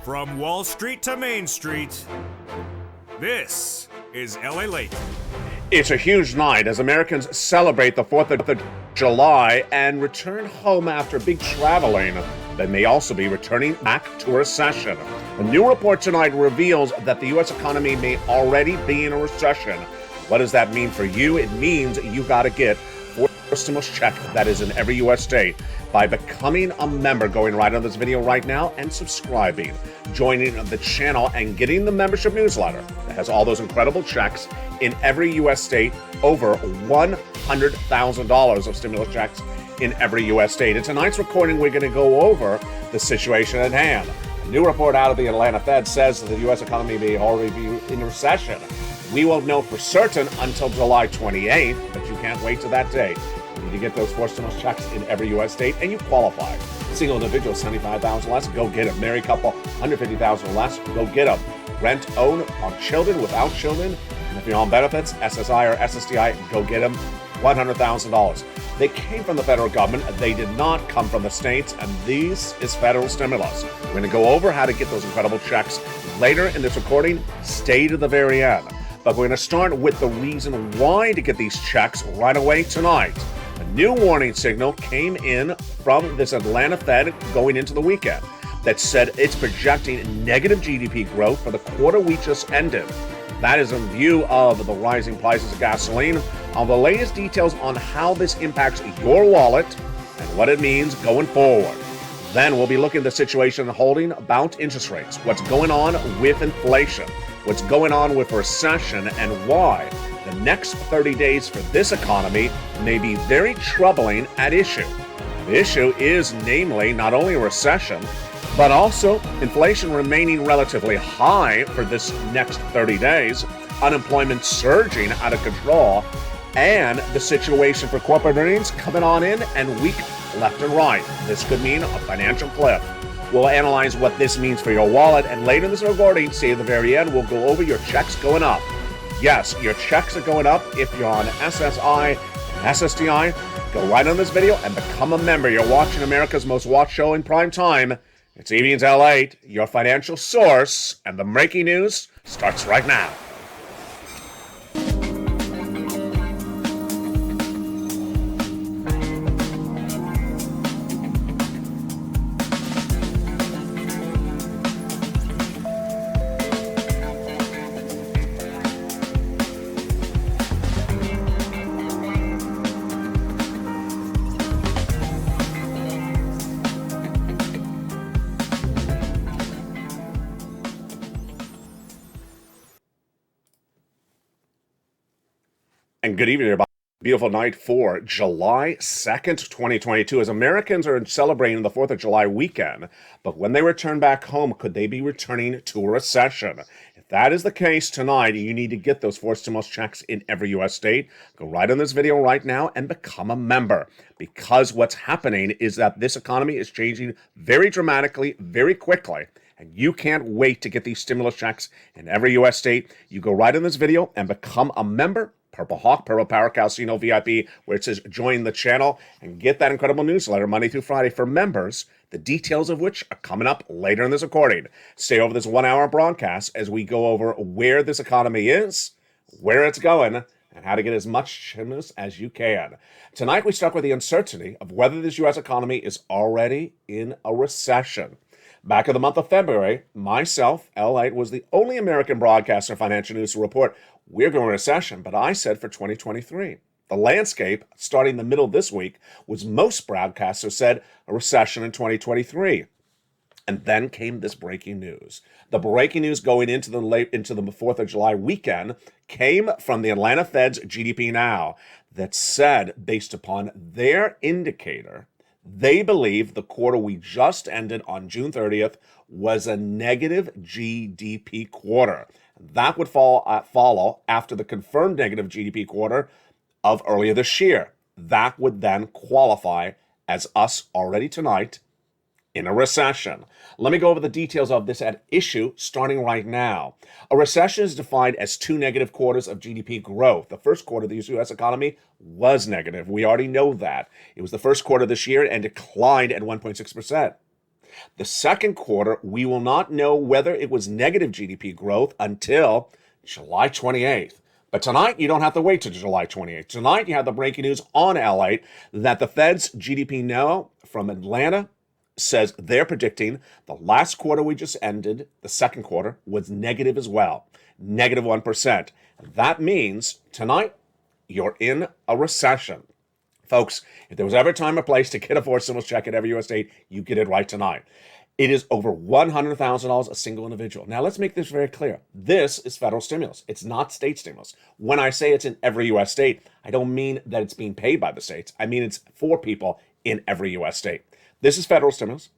From Wall Street to Main Street, this is LALATE. It's a huge night as Americans celebrate the 4th of July and return home after big traveling. They may also be returning back to a recession. A new report tonight reveals that the U.S. economy may already be in a recession. What does that mean for you? It means you got to get a stimulus check that is in every U.S. state by becoming a member, going right on this video right now and subscribing, joining the channel and getting the membership newsletter that has all those incredible checks in every U.S. state, over $100,000 of stimulus checks in every U.S. state. In tonight's recording, we're going to go over the situation at hand. A new report out of the Atlanta Fed says that the U.S. economy may already be in recession. We won't know for certain until July 28th, but you can't wait to that day. You need to get those 4 stimulus checks in every U.S. state, and you qualify. Single individual, $75,000 less, go get them. Married couple, $150,000 less, go get them. Rent, own, on children, without children, and if you're on benefits, SSI or SSDI, go get them. $100,000. They came from the federal government. They did not come from the states, and this is federal stimulus. We're going to go over how to get those incredible checks later in this recording. Stay to the very end. But we're going to start with the reason why to get these checks right away tonight. A new warning signal came in from this Atlanta Fed going into the weekend that said it's projecting negative GDP growth for the quarter we just ended. That is in view of the rising prices of gasoline. On the latest details on how this impacts your wallet and what it means going forward. Then we'll be looking at the situation holding about interest rates, what's going on with inflation, what's going on with recession, and why the next 30 days for this economy may be very troubling at issue. The issue is namely not only a recession, but also inflation remaining relatively high for this next 30 days, unemployment surging out of control, and the situation for corporate earnings coming on in and weak left and right. This could mean a financial cliff. We'll analyze what this means for your wallet, and later in this recording, see at the very end, we'll go over your checks going up. Yes, your checks are going up if you're on SSI and SSDI. Go right on this video and become a member. You're watching America's most watched show in prime time. It's Evenings LALATE, your financial source, and the breaking news starts right now. And good evening, everybody. Beautiful night for July 2nd, 2022, as Americans are celebrating the 4th of July weekend. But when they return back home, could they be returning to a recession? If that is the case tonight, you need to get those 4 stimulus checks in every U.S. state. Go right on this video right now and become a member. Because what's happening is that this economy is changing very dramatically, very quickly. And you can't wait to get these stimulus checks in every U.S. state. You go right in this video and become a member. Purple Hawk, Purple Power Casino VIP, where it says join the channel, and get that incredible newsletter Monday through Friday for members, the details of which are coming up later in this recording. Stay over this 1-hour broadcast as we go over where this economy is, where it's going, and how to get as much stimulus as you can. Tonight we start with the uncertainty of whether this U.S. economy is already in a recession. Back in the month of February, myself, LALATE, was the only American broadcaster financial news to report we're going to recession, but I said for 2023. The landscape, starting the middle of this week, was most broadcasters said a recession in 2023. And then came this breaking news. The breaking news going into the 4th of July weekend came from the Atlanta Fed's GDP Now that said, based upon their indicator, they believe the quarter we just ended on June 30th was a negative GDP quarter. That would follow after the confirmed negative GDP quarter of earlier this year. That would then qualify as us already tonight in a recession. Let me go over the details of this at issue starting right now. A recession is defined as 2 negative quarters of GDP growth. The first quarter of the U.S. economy was negative. We already know that. It was the first quarter this year and declined at 1.6%. The second quarter, we will not know whether it was negative GDP growth until July 28th. But tonight, you don't have to wait till July 28th. Tonight, you have the breaking news on LALATE that the Fed's GDP now from Atlanta says they're predicting the last quarter we just ended, the second quarter, was negative as well, negative 1%. That means tonight, you're in a recession. Folks, if there was ever a time or place to get a forced stimulus check at every U.S. state, you get it right tonight. It is over $100,000 a single individual. Now, let's make this very clear. This is federal stimulus. It's not state stimulus. When I say it's in every U.S. state, I don't mean that it's being paid by the states. I mean it's for people in every U.S. state. This is federal stimulus.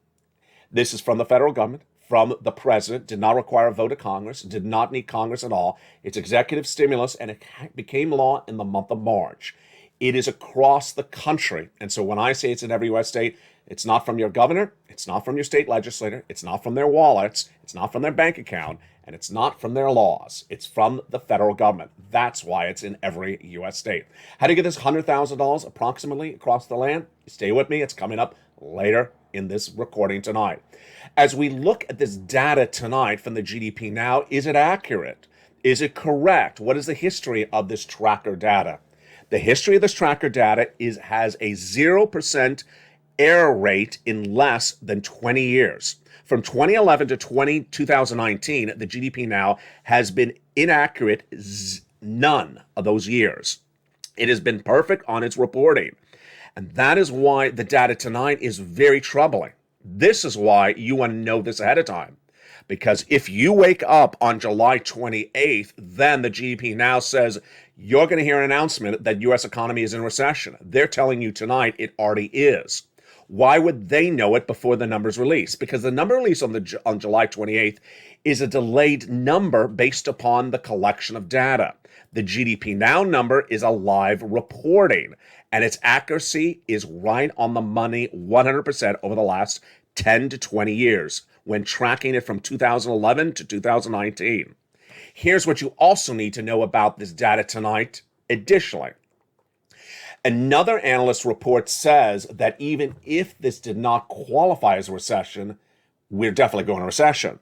This is from the federal government, from the president, did not require a vote of Congress, did not need Congress at all. It's executive stimulus, and it became law in the month of March. It is across the country. And so when I say it's in every U.S. state, it's not from your governor, it's not from your state legislator, it's not from their wallets, it's not from their bank account, and it's not from their laws. It's from the federal government. That's why it's in every U.S. state. How do you get this $100,000 approximately across the land? Stay with me. It's coming up later in this recording tonight. As we look at this data tonight from the GDP Now, is it accurate? Is it correct? What is the history of this tracker data? The history of this tracker data has a 0% error rate in less than 20 years. From 2011 to 2019, the GDP Now has been inaccurate none of those years. It has been perfect on its reporting. And that is why the data tonight is very troubling. This is why you want to know this ahead of time. Because if you wake up on July 28th, then the GDP Now says you're going to hear an announcement that U.S. economy is in recession. They're telling you tonight it already is. Why would they know it before the numbers release? Because the number released on July 28th is a delayed number based upon the collection of data. The GDP Now number is a live reporting, and its accuracy is right on the money 100% over the last 10 to 20 years when tracking it from 2011 to 2019. Here's what you also need to know about this data tonight. Additionally, another analyst report says that even if this did not qualify as a recession, we're definitely going to recession.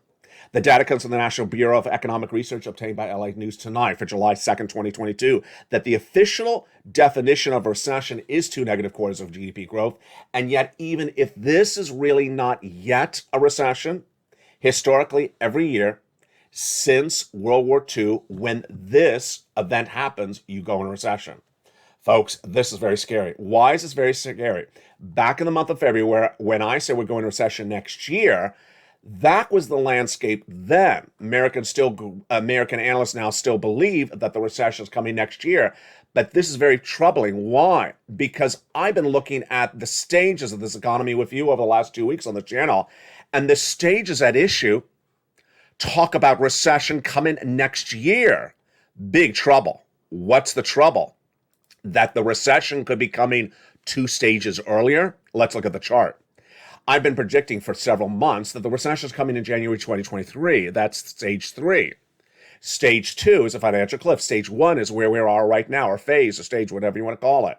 The data comes from the National Bureau of Economic Research obtained by LA News Tonight for July 2nd, 2022, that the official definition of recession is 2 negative quarters of GDP growth. And yet, even if this is really not yet a recession, historically, every year since World War II, when this event happens, you go in a recession. Folks, this is very scary. Why is this very scary? Back in the month of February, when I said we're going to recession next year, that was the landscape then. American analysts now still believe that the recession is coming next year. But this is very troubling. Why? Because I've been looking at the stages of this economy with you over the last 2 weeks on the channel. And the stages at issue talk about recession coming next year. Big trouble. What's the trouble? That the recession could be coming 2 stages earlier. Let's look at the chart. I've been predicting for several months that the recession is coming in January 2023. That's stage 3. Stage 2 is a financial cliff. Stage 1 is where we are right now, or phase, or stage, whatever you want to call it.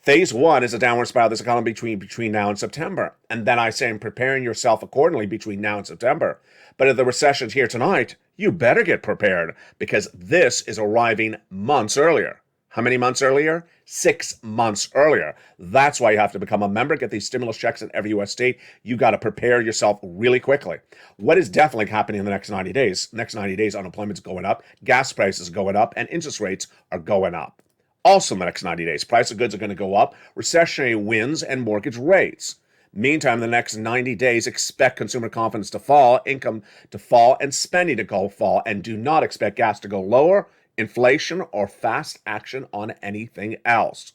Phase 1 is a downward spiral of this economy between now and September. And then I say, I'm preparing yourself accordingly between now and September. But if the recession's here tonight, you better get prepared, because this is arriving months earlier. How many months earlier? 6 months earlier. That's why you have to become a member, get these stimulus checks in every U.S. state. You got to prepare yourself really quickly. What is definitely happening in the next 90 days? Next 90 days, unemployment's going up, gas prices are going up, and interest rates are going up. Also in the next 90 days, price of goods are going to go up, recessionary winds, and mortgage rates. Meantime, in the next 90 days, expect consumer confidence to fall, income to fall, and spending to go fall, and do not expect gas to go lower, inflation, or fast action on anything else.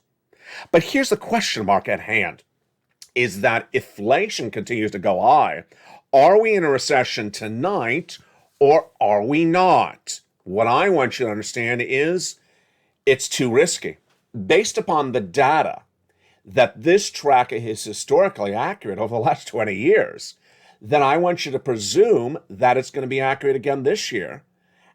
But here's the question mark at hand, is that inflation continues to go high. Are we in a recession tonight, or are we not? What I want you to understand is it's too risky. Based upon the data that this tracker is historically accurate over the last 20 years, then I want you to presume that it's going to be accurate again this year.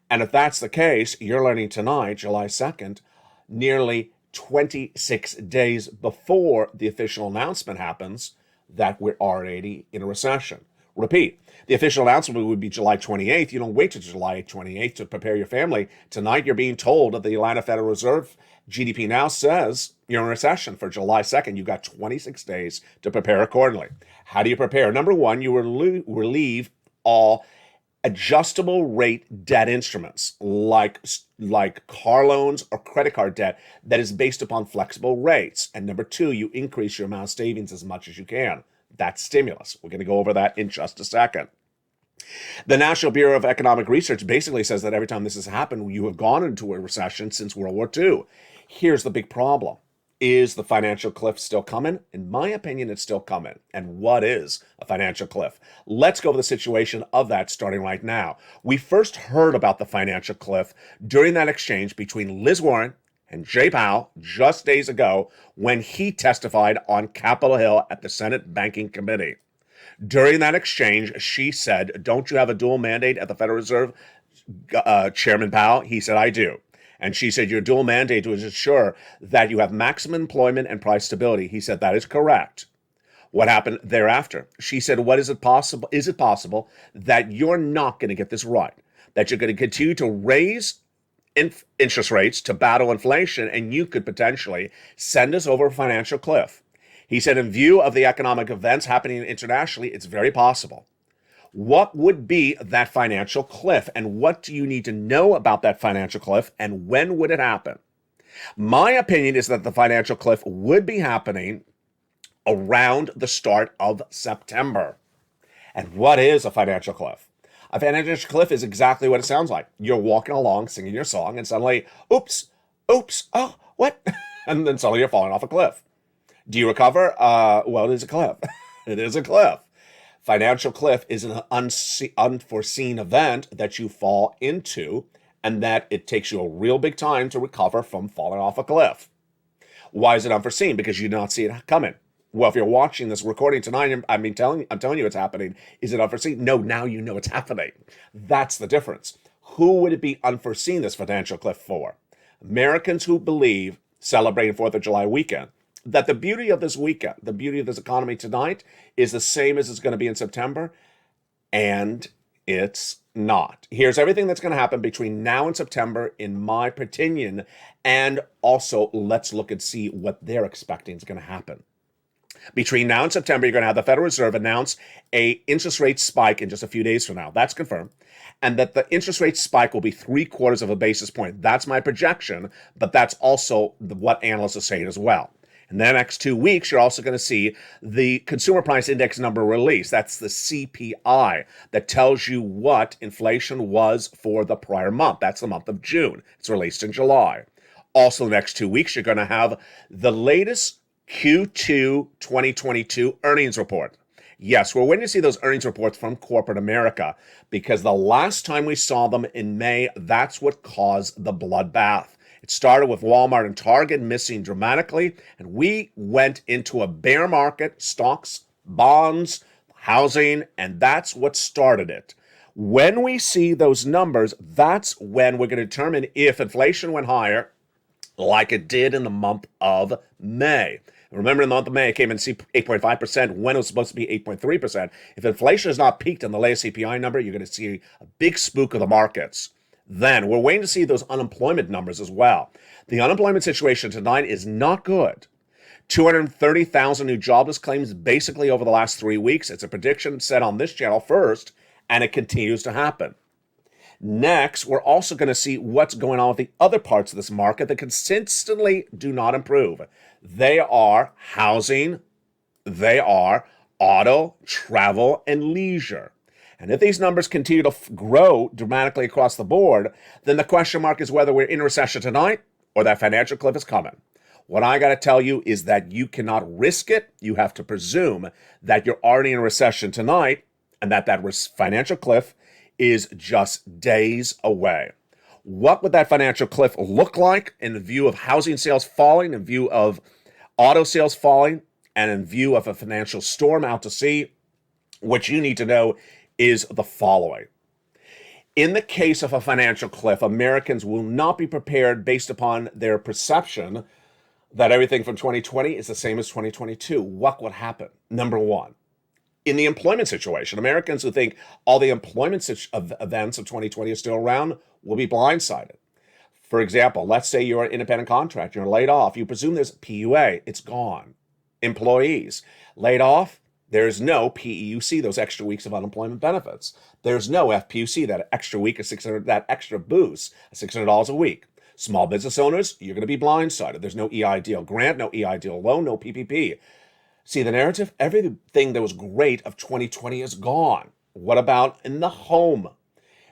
And if that's the case, you're learning tonight, July 2nd, nearly 26 days before the official announcement happens, that we're already in a recession. Repeat, the official announcement would be July 28th. You don't wait till July 28th to prepare your family. Tonight, you're being told that the Atlanta Federal Reserve GDP now says you're in recession for July 2nd. You've got 26 days to prepare accordingly. How do you prepare? Number one, you relieve all adjustable rate debt instruments like car loans or credit card debt that is based upon flexible rates. And number two, you increase your amount of savings as much as you can. That's stimulus. We're going to go over that in just a second. The National Bureau of Economic Research basically says that every time this has happened, you have gone into a recession since World War II. Here's the big problem. Is the financial cliff still coming? In my opinion, it's still coming. And what is a financial cliff? Let's go over the situation of that starting right now. We first heard about the financial cliff during that exchange between Liz Warren and Jay Powell just days ago when he testified on Capitol Hill at the Senate Banking Committee. During that exchange, she said, "Don't you have a dual mandate at the Federal Reserve, Chairman Powell?" He said, "I do." And she said, "Your dual mandate was ensure that you have maximum employment and price stability." He said, "That is correct." What happened thereafter? She said, Is it possible that you're not going to get this right? That you're going to continue to raise interest rates to battle inflation, and you could potentially send us over a financial cliff? He said, in view of the economic events happening internationally, it's very possible. What would be that financial cliff, and what do you need to know about that financial cliff, and when would it happen? My opinion is that the financial cliff would be happening around the start of September. And what is a financial cliff? A financial cliff is exactly what it sounds like. You're walking along, singing your song, and suddenly, oops, oh, what? And then suddenly you're falling off a cliff. Do you recover? Well, it is a cliff. It is a cliff. Financial cliff is an unforeseen event that you fall into, and that it takes you a real big time to recover from falling off a cliff. Why is it unforeseen? Because you do not see it coming. Well, if you're watching this recording tonight, I'm telling you it's happening. Is it unforeseen? No, now you know it's happening. That's the difference. Who would it be unforeseen, this financial cliff, for? Americans who believe, celebrating 4th of July weekend, that the beauty of this weekend, the beauty of this economy tonight is the same as it's going to be in September, and it's not. Here's everything that's going to happen between now and September, in my opinion, and also let's look and see what they're expecting is going to happen. Between now and September, you're going to have the Federal Reserve announce a interest rate spike in just a few days from now. That's confirmed. And that the interest rate spike will be 0.75 of a basis point. That's my projection, but that's also what analysts are saying as well. In the next 2 weeks, you're also going to see the Consumer Price Index number released. That's the CPI that tells you what inflation was for the prior month. That's the month of June. It's released in July. Also, the next 2 weeks, you're going to have the latest Q2 2022 earnings report. Yes, we're waiting to see those earnings reports from corporate America, because the last time we saw them in May, that's what caused the bloodbath. It started with Walmart and Target missing dramatically, and we went into a bear market, stocks, bonds, housing, and that's what started it. When we see those numbers, that's when we're going to determine if inflation went higher, like it did in the month of May. Remember, in the month of May, it came in 8.5% when it was supposed to be 8.3%. If inflation has not peaked in the latest CPI number, you're going to see a big spook of the markets. Then we're waiting to see those unemployment numbers as well. The unemployment situation tonight is not good. 230,000 new jobless claims basically over the last 3 weeks. It's a prediction set on this channel first, and it continues to happen. Next, we're also going to see what's going on with the other parts of this market that consistently do not improve. They are housing, they are auto, travel, and leisure. And if these numbers continue to grow dramatically across the board, then the question mark is whether we're in recession tonight or that financial cliff is coming. What I got to tell you is that you cannot risk it. You have to presume that you're already in a recession tonight, and that financial cliff is just days away. What would that financial cliff look like in view of housing sales falling, in view of auto sales falling, and in view of a financial storm out to sea? What you need to know is the following. In the case of a financial cliff, Americans will not be prepared based upon their perception that everything from 2020 is the same as 2022. What would happen? Number one, in the employment situation, Americans who think all the employment events of 2020 are still around will be blindsided. For example, let's say you're an independent contractor, you're laid off. You presume there's PUA, it's gone. Employees laid off, there's no PEUC, those extra weeks of unemployment benefits. There's no FPUC, that extra week of $600, that extra boost, $600 a week. Small business owners, you're going to be blindsided. There's no EIDL grant, no EIDL loan, no PPP. See the narrative? Everything that was great of 2020 is gone. What about in the home?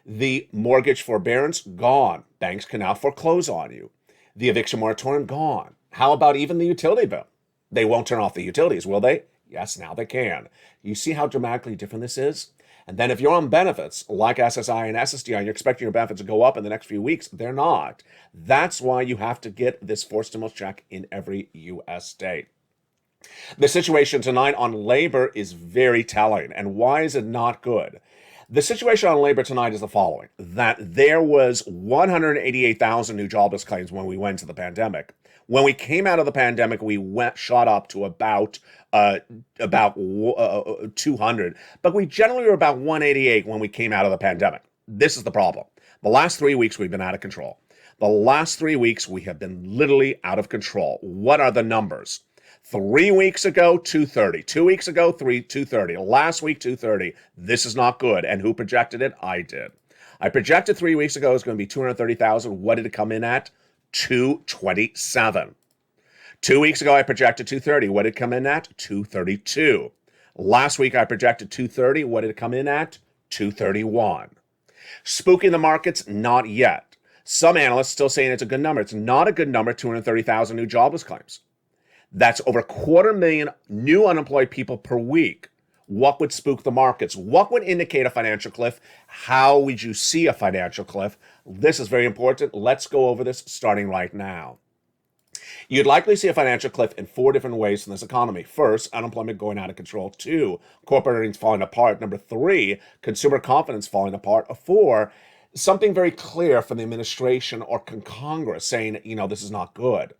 The mortgage forbearance, gone. Banks can now foreclose on you. The eviction moratorium, gone. How about even the utility bill? They won't turn off the utilities, will they? Yes, now they can. You see how dramatically different this is? And then if you're on benefits like SSI and SSDI and you're expecting your benefits to go up in the next few weeks, they're not. That's why you have to get this forced stimulus check in every U.S. state. The situation tonight on labor is very telling. And why is it not good? The situation on labor tonight is the following: that there was 188,000 new jobless claims when we went to the pandemic. When we came out of the pandemic, we shot up to about 200, but we generally were about 188 when we came out of the pandemic. This is the problem. The last 3 weeks, we've been out of control. The last 3 weeks, we have been literally out of control. What are the numbers? 3 weeks ago, 230. 2 weeks ago, 230. Last week, 230. This is not good. And who projected it? I did. I projected 3 weeks ago it was going to be 230,000. What did it come in at? 227. 2 weeks ago, I projected 230. What did it come in at? 232. Last week, I projected 230. What did it come in at? 231. Spooking the markets? Not yet. Some analysts still saying it's a good number. It's not a good number, 230,000 new jobless claims. That's over 250,000 new unemployed people per week. What would spook the markets? What would indicate a financial cliff? How would you see a financial cliff? This is very important. Let's go over this starting right now. You'd likely see a financial cliff in 4 different ways in this economy. First, unemployment going out of control. 2, corporate earnings falling apart. Number 3, consumer confidence falling apart. 4, something very clear from the administration or Congress saying, this is not good.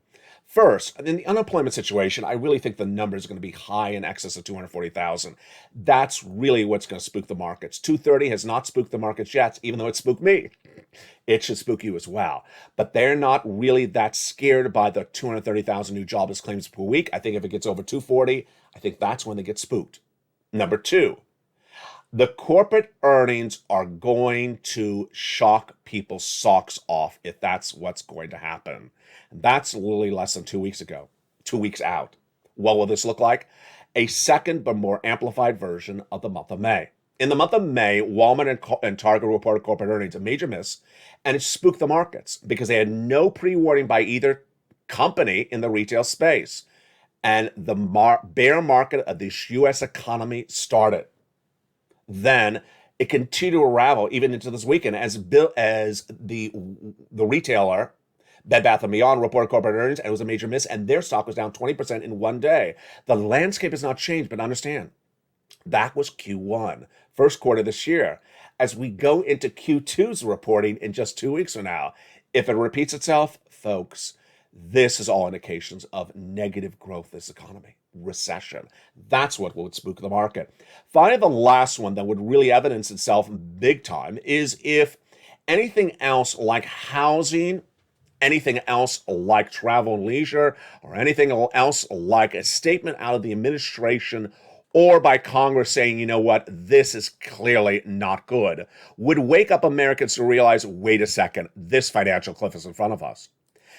First, in the unemployment situation, I really think the numbers are going to be high in excess of 240,000. That's really what's going to spook the markets. 230 has not spooked the markets yet, even though it spooked me. It should spook you as well. But they're not really that scared by the 230,000 new jobless claims per week. I think if it gets over 240, I think that's when they get spooked. Number 2, the corporate earnings are going to shock people's socks off if that's what's going to happen. And that's literally less than 2 weeks ago, 2 weeks out. What will this look like? A second but more amplified version of the month of May. In the month of May, Walmart and Target reported corporate earnings, a major miss, and it spooked the markets because they had no pre-warning by either company in the retail space. And the bear market of the U.S. economy started. Then it continued to unravel even into this weekend as the retailer Bed Bath & Beyond reported corporate earnings, and it was a major miss, and their stock was down 20% in one day. The landscape has not changed, but understand, that was Q1, first quarter this year. As we go into Q2's reporting in just 2 weeks from now, if it repeats itself, folks, this is all indications of negative growth in this economy. Recession. That's what would spook the market. Finally, the last one that would really evidence itself big time is if anything else like housing, anything else like travel and leisure, or anything else like a statement out of the administration or by Congress saying, you know what, this is clearly not good, would wake up Americans to realize, wait a second, this financial cliff is in front of us.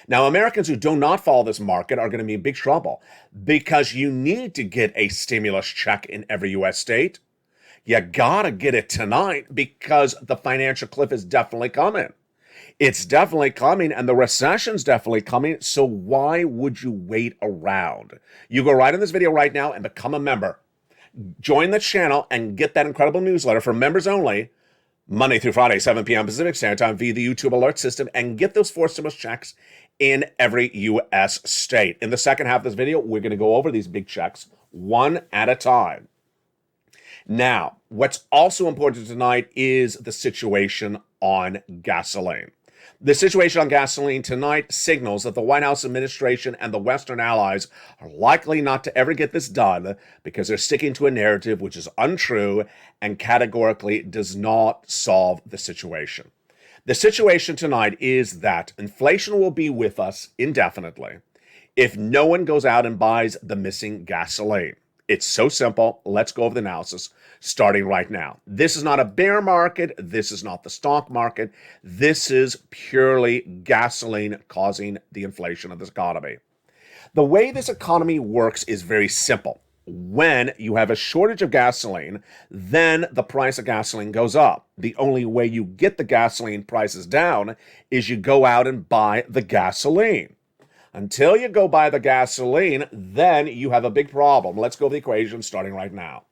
Now, Americans who do not follow this market are going to be in big trouble because you need to get a stimulus check in every U.S. state. You got to get it tonight because the financial cliff is definitely coming. It's definitely coming, and the recession's definitely coming, so why would you wait around? You go right in this video right now and become a member. Join the channel and get that incredible newsletter for members only, Monday through Friday, 7 p.m. Pacific Standard Time via the YouTube alert system, and get those 4 stimulus checks in every U.S. state. In the second half of this video, we're going to go over these big checks one at a time. Now, what's also important tonight is the situation on gasoline. The situation on gasoline tonight signals that the White House administration and the Western allies are likely not to ever get this done because they're sticking to a narrative which is untrue and categorically does not solve the situation. The situation tonight is that inflation will be with us indefinitely if no one goes out and buys the missing gasoline. It's so simple. Let's go over the analysis starting right now. This is not a bear market. This is not the stock market. This is purely gasoline causing the inflation of this economy. The way this economy works is very simple. When you have a shortage of gasoline, then the price of gasoline goes up. The only way you get the gasoline prices down is you go out and buy the gasoline. Until you go buy the gasoline, then you have a big problem. Let's go over the equation starting right now.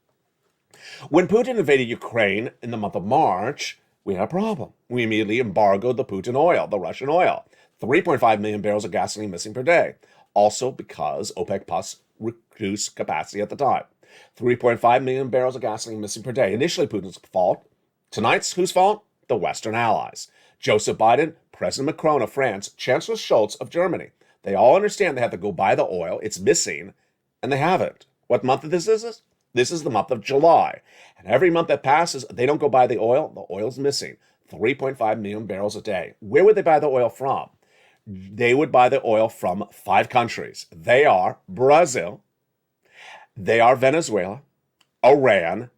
When Putin invaded Ukraine in the month of March, we had a problem. We immediately embargoed the Putin oil, the Russian oil. 3.5 million barrels of gasoline missing per day. Also because OPEC Plus reduced capacity at the time. 3.5 million barrels of gasoline missing per day. Initially Putin's fault. Tonight's whose fault? The Western allies. Joseph Biden, President Macron of France, Chancellor Scholz of Germany. They all understand they have to go buy the oil. It's missing, and they haven't. What month of this is? This is the month of July. And every month that passes, they don't go buy the oil's missing. 3.5 million barrels a day. Where would they buy the oil from? They would buy the oil from 5 countries. They are Brazil, they are Venezuela, Iran,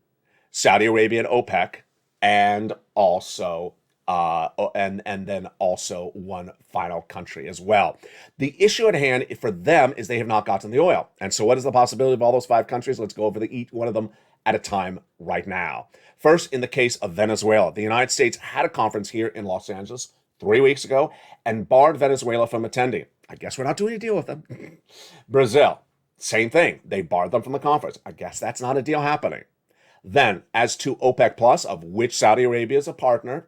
Saudi Arabia and OPEC, and also and then also one final country as well. The issue at hand for them is they have not gotten the oil. And so what is the possibility of all those 5 countries? Let's go over each one of them at a time right now. First, in the case of Venezuela, the United States had a conference here in Los Angeles 3 weeks ago and barred Venezuela from attending. I guess we're not doing a deal with them. Brazil, same thing. They barred them from the conference. I guess that's not a deal happening. Then, as to OPEC Plus, of which Saudi Arabia is a partner,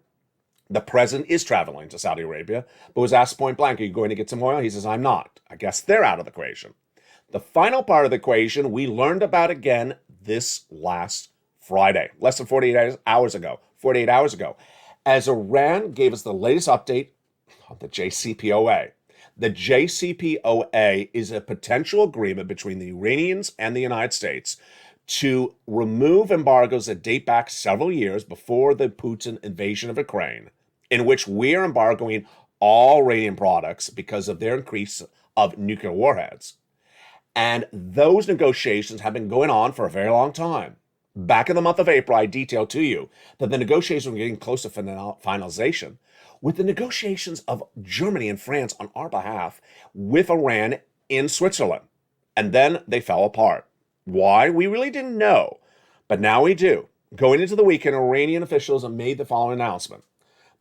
the president is traveling to Saudi Arabia, but was asked point blank, are you going to get some oil? He says, I'm not. I guess they're out of the equation. The final part of the equation we learned about again this last Friday, less than 48 hours ago, as Iran gave us the latest update on the JCPOA. The JCPOA is a potential agreement between the Iranians and the United States to remove embargoes that date back several years before the Putin invasion of Ukraine, in which we're embargoing all Iranian products because of their increase of nuclear warheads. And those negotiations have been going on for a very long time. Back in the month of April, I detailed to you that the negotiations were getting close to finalization, with the negotiations of Germany and France on our behalf with Iran in Switzerland. And then they fell apart. Why? We really didn't know, but now we do. Going into the weekend, Iranian officials have made the following announcement.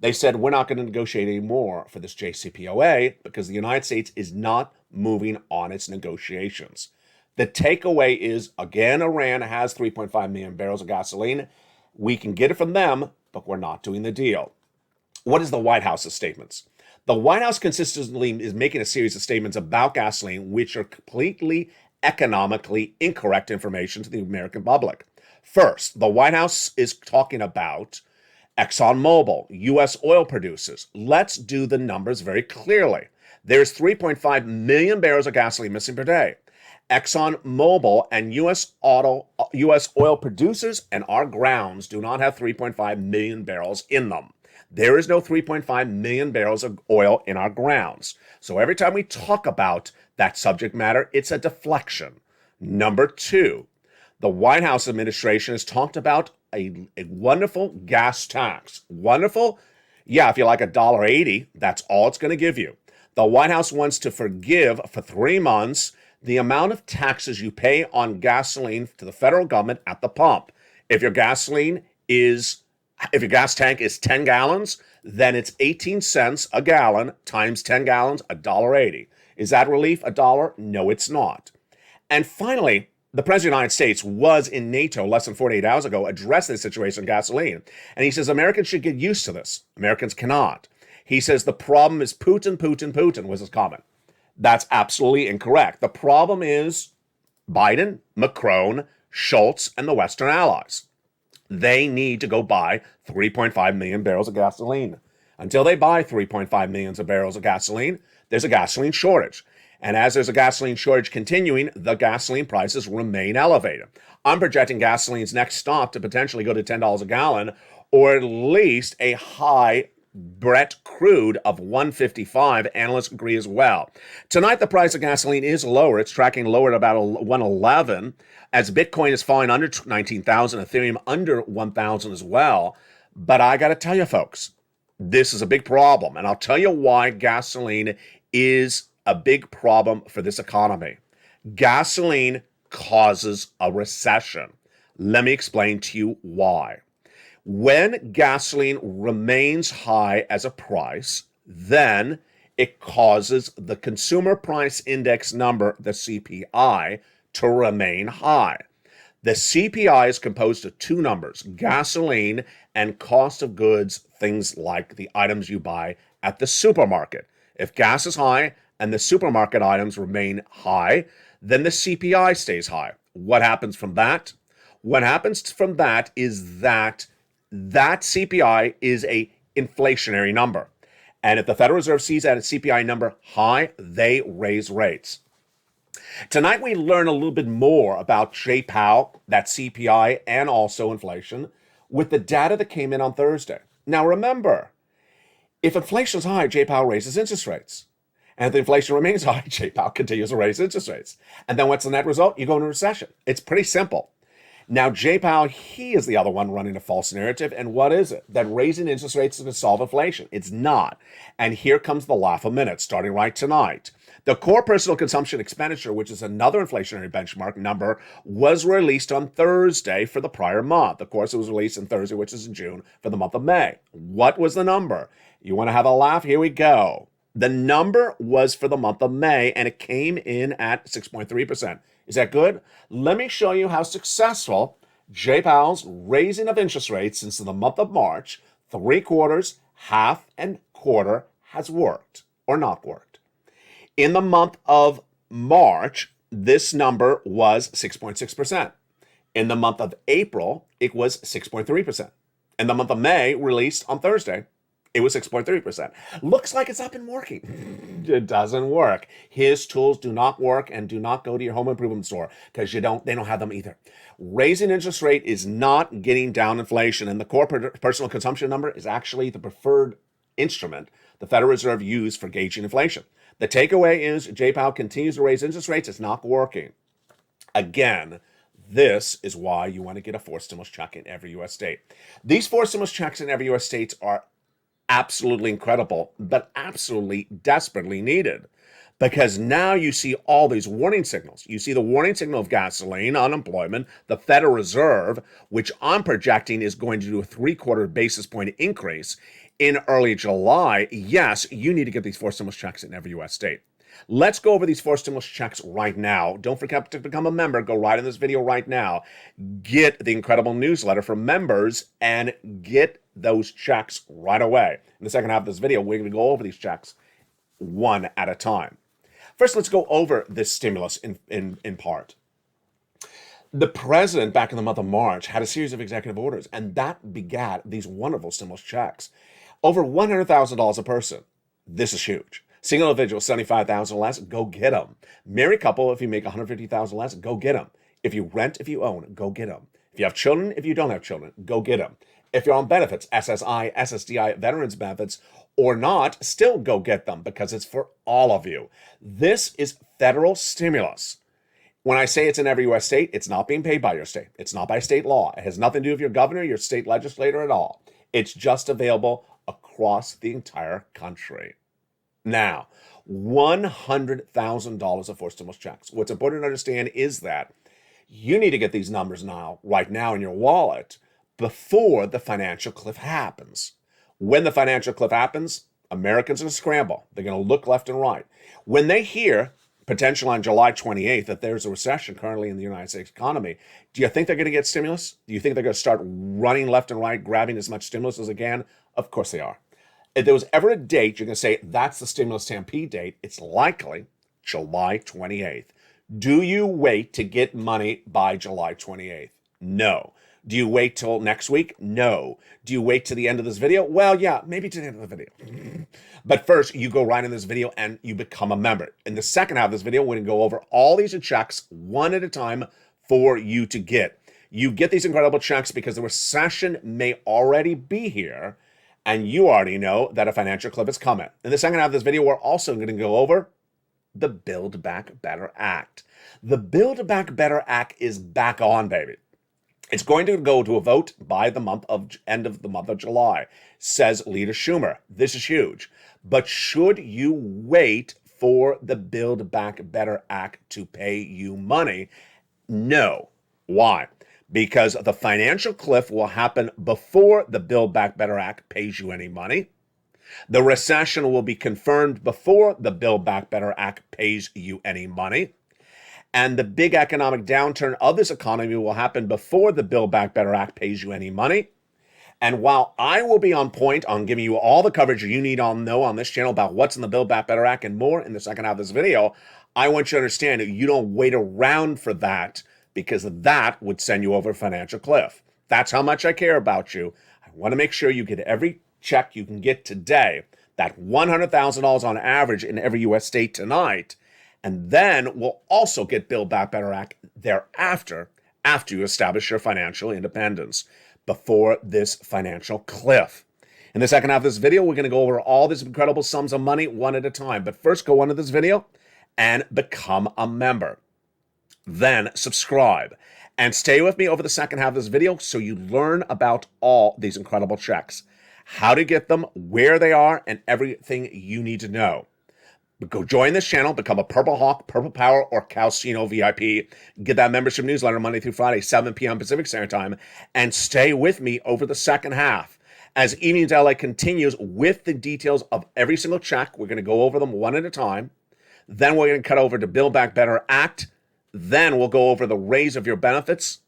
They said, we're not going to negotiate anymore for this JCPOA because the United States is not moving on its negotiations. The takeaway is, again, Iran has 3.5 million barrels of gasoline. We can get it from them, but we're not doing the deal. What is the White House's statements? The White House consistently is making a series of statements about gasoline, which are completely economically incorrect information to the American public. First, the White House is talking about ExxonMobil, U.S. oil producers. Let's do the numbers very clearly. There's 3.5 million barrels of gasoline missing per day. ExxonMobil and U.S. oil producers and our grounds do not have 3.5 million barrels in them. There is no 3.5 million barrels of oil in our grounds. So every time we talk about that subject matter, it's a deflection. Number 2, the White House administration has talked about a wonderful gas tax. Wonderful? Yeah, if you like $1.80, that's all it's going to give you. The White House wants to forgive for 3 months the amount of taxes you pay on gasoline to the federal government at the pump. If your gas tank is 10 gallons, then it's 18 cents a gallon times 10 gallons, $1.80. Is that relief $1? No, it's not. And finally, the President of the United States was in NATO less than 48 hours ago addressing the situation on gasoline. And he says Americans should get used to this. Americans cannot. He says the problem is Putin was his comment. That's absolutely incorrect. The problem is Biden, Macron, Scholz, and the Western allies. They need to go buy 3.5 million barrels of gasoline. Until they buy 3.5 million barrels of gasoline, there's a gasoline shortage. And as there's a gasoline shortage continuing, the gasoline prices remain elevated. I'm projecting gasoline's next stop to potentially go to $10 a gallon, or at least a high Brent crude of 155. Analysts agree as well. Tonight, the price of gasoline is lower. It's tracking lower at about 111, as Bitcoin is falling under 19,000, Ethereum under 1,000 as well. But I got to tell you, folks, this is a big problem. And I'll tell you why gasoline is a big problem for this economy. Gasoline causes a recession. Let me explain to you why. When gasoline remains high as a price, then it causes the consumer price index number, the CPI, to remain high. The CPI is composed of two numbers, gasoline and cost of goods, things like the items you buy at the supermarket. If gas is high and the supermarket items remain high, then the CPI stays high. What happens from that? What happens from that is that CPI is a inflationary number. And if the Federal Reserve sees that CPI number high, they raise rates. Tonight, we learn a little bit more about Jay Powell, that CPI, and also inflation with the data that came in on Thursday. Now, remember, if inflation is high, Jay Powell raises interest rates. And if the inflation remains high, Jay Powell continues to raise interest rates. And then what's the net result? You go into a recession. It's pretty simple. Now, Jay Powell, he is the other one running a false narrative. And what is it? That raising interest rates is going to solve inflation. It's not. And here comes the laugh a minute, starting right tonight. The core personal consumption expenditure, which is another inflationary benchmark number, was released on Thursday for the prior month. Of course, it was released on Thursday, which is in June, for the month of May. What was the number? You want to have a laugh? Here we go. The number was for the month of May, and it came in at 6.3%. Is that good? Let me show you how successful Jay Powell's raising of interest rates since the month of March, 3/4, half, and quarter, has worked or not worked. In the month of March, this number was 6.6%. In the month of April, it was 6.3%. In the month of May, released on Thursday, it was 6.3%. Looks like it's not been working. It doesn't work. His tools do not work, and do not go to your home improvement store because they don't have them either. Raising interest rate is not getting down inflation, and the core personal consumption number is actually the preferred instrument the Federal Reserve used for gauging inflation. The takeaway is Jay Powell continues to raise interest rates. It's not working. Again, this is why you want to get a forced stimulus check in every U.S. state. These forced stimulus checks in every U.S. state are absolutely incredible, but absolutely desperately needed. Because now you see all these warning signals. You see the warning signal of gasoline, unemployment, the Federal Reserve, which I'm projecting is going to do a 3/4 basis point increase in early July. Yes, you need to get these forced stimulus checks in every U.S. state. Let's go over these forced stimulus checks right now. Don't forget to become a member. Go right in this video right now. Get the incredible newsletter for members and get those checks right away. In the second half of this video, we're going to go over these checks one at a time. First, let's go over this stimulus in part. The president, back in the month of March, had a series of executive orders, and that begat these wonderful stimulus checks. Over $100,000 a person. This is huge. Single individual, $75,000 less, go get them. Married couple, if you make $150,000 less, go get them. If you rent, if you own, go get them. If you have children, if you don't have children, go get them. If you're on benefits, SSI, SSDI, veterans benefits, or not, still go get them because it's for all of you. This is federal stimulus. When I say it's in every U.S. state, it's not being paid by your state. It's not by state law. It has nothing to do with your governor, your state legislator at all. It's just available across the entire country. Now, $100,000 of forced stimulus checks. What's important to understand is that you need to get these numbers right now in your wallet before the financial cliff happens. When the financial cliff happens, Americans are going to scramble. They're going to look left and right. When they hear potential on July 28th that there's a recession currently in the United States economy, do you think they're going to get stimulus? Do you think they're going to start running left and right, grabbing as much stimulus as they can? Of course they are. If there was ever a date, you're going to say that's the stimulus stampede date, it's likely July 28th. Do you wait to get money by July 28th? No. Do you wait till next week? No. Do you wait to the end of this video? Well, yeah, maybe to the end of the video. But first, you go right in this video and you become a member. In the second half of this video, we're going to go over all these checks one at a time for you to get. You get these incredible checks because the recession may already be here, and you already know that a financial cliff is coming. In the second half of this video, we're also going to go over the Build Back Better Act. The Build Back Better Act is back on, baby. It's going to go to a vote by the end of the month of July, says Leader Schumer. This is huge. But should you wait for the Build Back Better Act to pay you money? No. Why? Because the financial cliff will happen before the Build Back Better Act pays you any money. The recession will be confirmed before the Build Back Better Act pays you any money. And the big economic downturn of this economy will happen before the Build Back Better Act pays you any money. And while I will be on point on giving you all the coverage you need to know on this channel about what's in the Build Back Better Act and more in the second half of this video, I want you to understand that you don't wait around for that, because that would send you over a financial cliff. That's how much I care about you. I want to make sure you get every check you can get today, that $100,000 on average in every U.S. state tonight. And then we'll also get Build Back Better Act thereafter, after you establish your financial independence, before this financial cliff. In the second half of this video, we're going to go over all these incredible sums of money one at a time. But first, go on to this video and become a member. Then subscribe and stay with me over the second half of this video so you learn about all these incredible checks, how to get them, where they are, and everything you need to know. Go join this channel, become a Purple Hawk, Purple Power, or Calcino VIP. Get that membership newsletter Monday through Friday, 7 p.m. Pacific Standard Time, and stay with me over the second half. As Evenings LA continues with the details of every single check, we're going to go over them one at a time. Then we're going to cut over to Build Back Better Act. Then we'll go over the raise of your benefits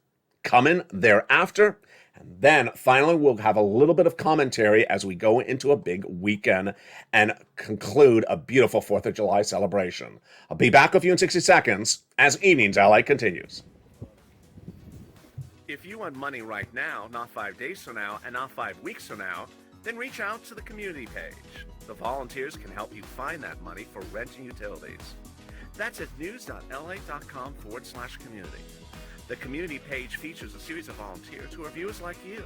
coming thereafter. And then finally, we'll have a little bit of commentary as we go into a big weekend and conclude a beautiful 4th of July celebration. I'll be back with you in 60 seconds as Evenings LA continues. If you want money right now, not 5 days from now, and not 5 weeks from now, then reach out to the community page. The volunteers can help you find that money for rent and utilities. That's at news.la.com/community. The community page features a series of volunteers who are viewers like you.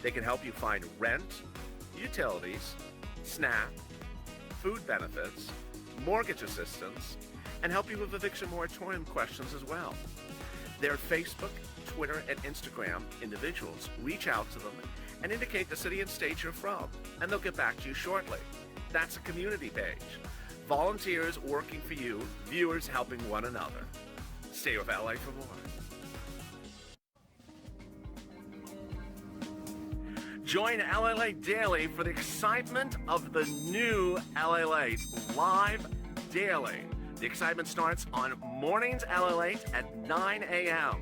They can help you find rent, utilities, SNAP, food benefits, mortgage assistance, and help you with eviction moratorium questions as well. Their Facebook, Twitter, and Instagram individuals reach out to them and indicate the city and state you're from, and they'll get back to you shortly. That's a community page. Volunteers working for you, viewers helping one another. Stay with LA for more. Join LALATE Daily for the excitement of the new LALATE live daily. The excitement starts on mornings LALATE at 9 a.m.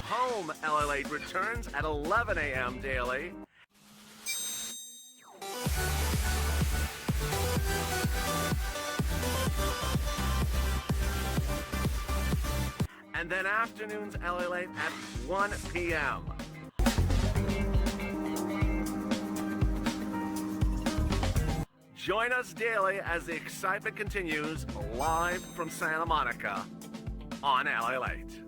Home LALATE returns at 11 a.m. daily. And then afternoons LALATE at 1 p.m. Join us daily as the excitement continues live from Santa Monica on LALATE.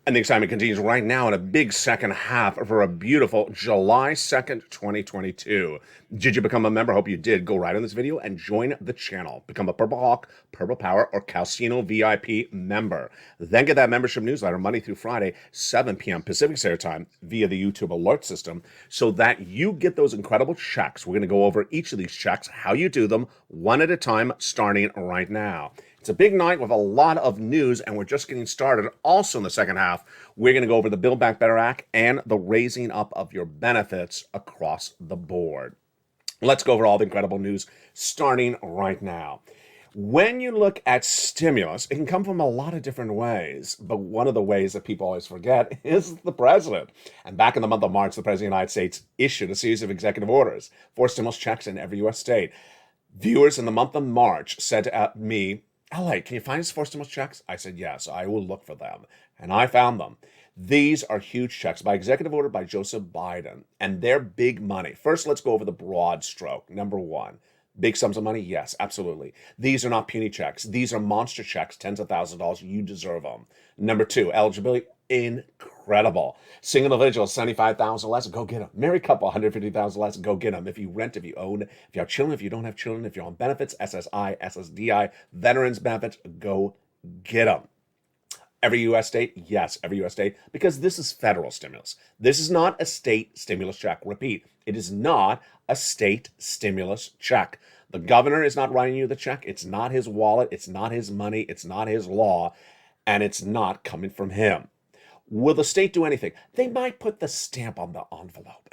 And the excitement continues right now in a big second half for a beautiful July 2nd, 2022. Did you become a member? Hope you did. Go right on this video and join the channel. Become a Purple Hawk, Purple Power, or Calcino VIP member. Then get that membership newsletter Monday through Friday, 7 p.m. Pacific Standard Time via the YouTube alert system so that you get those incredible checks. We're going to go over each of these checks, how you do them, one at a time, starting right now. It's a big night with a lot of news, and we're just getting started. Also in the second half, we're going to go over the Build Back Better Act and the raising up of your benefits across the board. Let's go over all the incredible news starting right now. When you look at stimulus, it can come from a lot of different ways, but one of the ways that people always forget is the president. And back in the month of March, the president of the United States issued a series of executive orders for stimulus checks in every U.S. state. Viewers in the month of March said to me, LA, can you find us 4 stimulus checks? I said, yes, I will look for them. And I found them. These are huge checks by executive order by Joseph Biden, and they're big money. First, let's go over the broad stroke. Number one, big sums of money? Yes, absolutely. These are not puny checks. These are monster checks, tens of thousands of dollars. You deserve them. Number two, eligibility, incredible. Single individual, 75,000 less, go get them. Married couple, 150,000 less, go get them. If you rent, if you own, if you have children, if you don't have children, if you're on benefits, SSI, SSDI, veterans benefits, go get them. Every U.S. state? Yes, every U.S. state, because this is federal stimulus. This is not a state stimulus check. Repeat, it is not a state stimulus check. The governor is not writing you the check. It's not his wallet. It's not his money. It's not his law. And it's not coming from him. Will the state do anything? They might put the stamp on the envelope.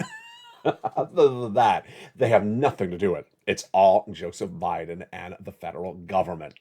Other than that, they have nothing to do with it. It's all Joseph Biden and the federal government.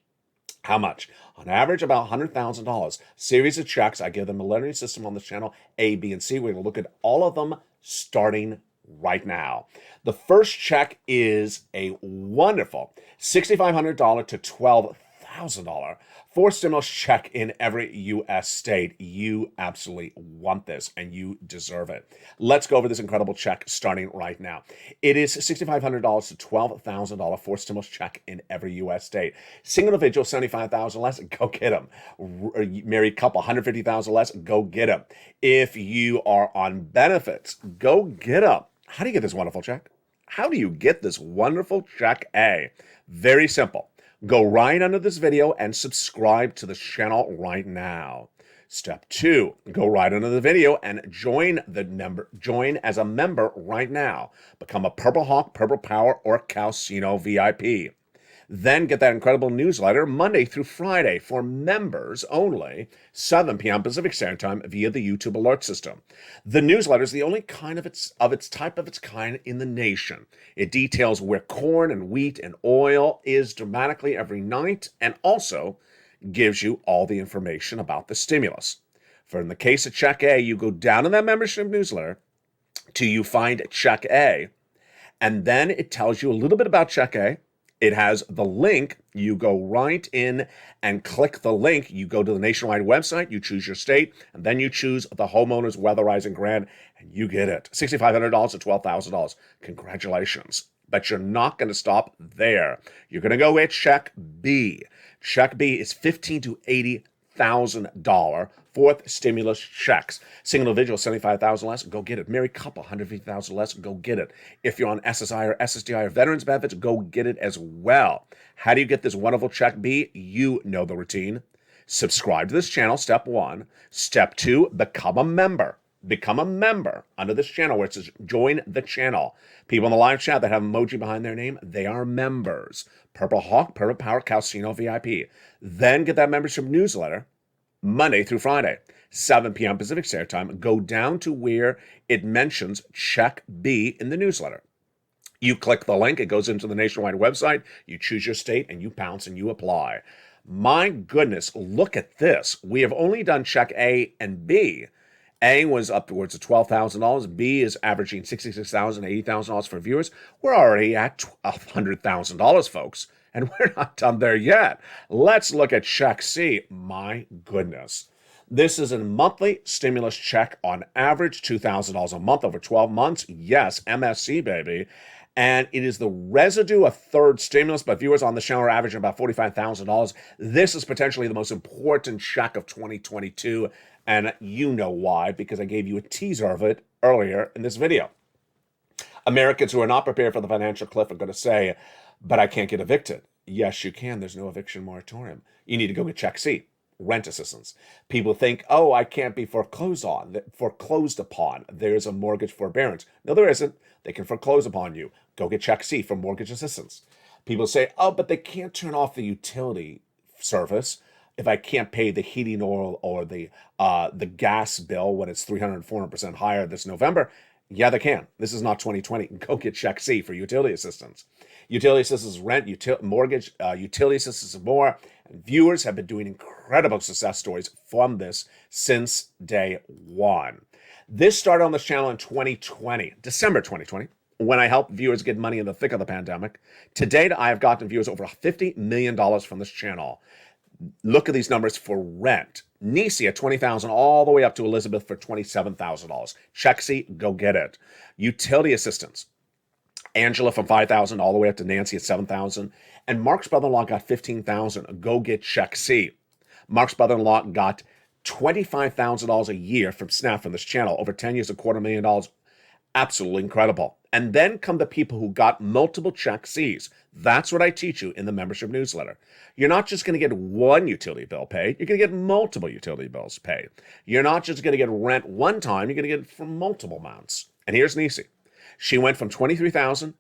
How much? On average, about $100,000. Series of checks. I give them a lettering system on this channel, A, B, and C. We're going to look at all of them starting right now. The first check is a wonderful $6,500 to $12,000 for stimulus check in every U.S. state. You absolutely want this, and you deserve it. Let's go over this incredible check starting right now. It is $6,500 to $12,000 for stimulus check in every U.S. state. Single individual, 75,000 less, go get them. Married couple, 150,000 less, go get them. If you are on benefits, go get them. How do you get this wonderful check? How do you get this wonderful check A? Very simple. Go right under this video and subscribe to the channel right now. Step 2, go right under the video and join as a member right now. Become a Purple Hawk, Purple Power, or Calcino VIP. Then get that incredible newsletter Monday through Friday for members only, 7 p.m. Pacific Standard Time via the YouTube alert system. The newsletter is the only kind of its type of its kind in the nation. It details where corn and wheat and oil is dramatically every night, and also gives you all the information about the stimulus. For in the case of Check A, you go down in that membership newsletter till you find Check A, and then it tells you a little bit about Check A. It has the link. You go right in and click the link. You go to the nationwide website, you choose your state, and then you choose the homeowner's weatherizing grant, and you get it. $6,500 to $12,000. Congratulations. But you're not going to stop there. You're going to go get Check B. Check B is $15,000 to $80,000 fourth stimulus checks. Single individual, 75,000 less, go get it. Married couple, 150,000 less, go get it. If you're on SSI or SSDI or veterans benefits, go get it as well. How do you get this wonderful Check B? You know the routine. Subscribe to this channel, step 1. Step 2, become a member. Become a member under this channel where it says join the channel. People in the live chat that have emoji behind their name, they are members. Purple Hawk, Purple Power, Calcino VIP. Then get that membership newsletter Monday through Friday, 7 p.m. Pacific Standard Time. Go down to where it mentions Check B in the newsletter. You click the link, it goes into the nationwide website, you choose your state, and you pounce and you apply. My goodness, look at this. We have only done Check A and B. A was upwards of $12,000. B is averaging $66,000, $80,000 for viewers. We're already at $100,000, folks. And we're not done there yet. Let's look at Check C. My goodness. This is a monthly stimulus check on average, $2,000 a month over 12 months. Yes, MSC, baby. And it is the residue of third stimulus, but viewers on the channel are averaging about $45,000. This is potentially the most important check of 2022. And you know why, because I gave you a teaser of it earlier in this video. Americans who are not prepared for the financial cliff are going to say, but I can't get evicted. Yes, you can. There's no eviction moratorium. You need to go get Check C, rent assistance. People think, oh, I can't be foreclosed upon. There's a mortgage forbearance. No, there isn't. They can foreclose upon you. Go get Check C for mortgage assistance. People say, oh, but they can't turn off the utility service if I can't pay the heating oil or the gas bill when it's 300 400% higher this November. Yeah, they can. This is not 2020. Go get Check C for utility assistance. Utility assistance, rent, mortgage, utility assistance, and more. And viewers have been doing incredible success stories from this since day one. This started on this channel in 2020, December 2020, when I helped viewers get money in the thick of the pandemic. To date, I have gotten viewers over $50 million from this channel. Look at these numbers for rent. Nisi at $20,000 all the way up to Elizabeth for $27,000. Chexy, go get it. Utility assistance. Angela from $5,000 all the way up to Nancy at $7,000. And Mark's brother-in-law got $15,000. Go get Chexy. Mark's brother-in-law got $25,000 a year from Snap from this channel. Over 10 years, $250,000. Absolutely incredible. And then come the people who got multiple Chexys. That's what I teach you in the membership newsletter. You're not just going to get one utility bill paid. You're going to get multiple utility bills paid. You're not just going to get rent one time. You're going to get it for multiple amounts. And here's Nisi. She went from $23,000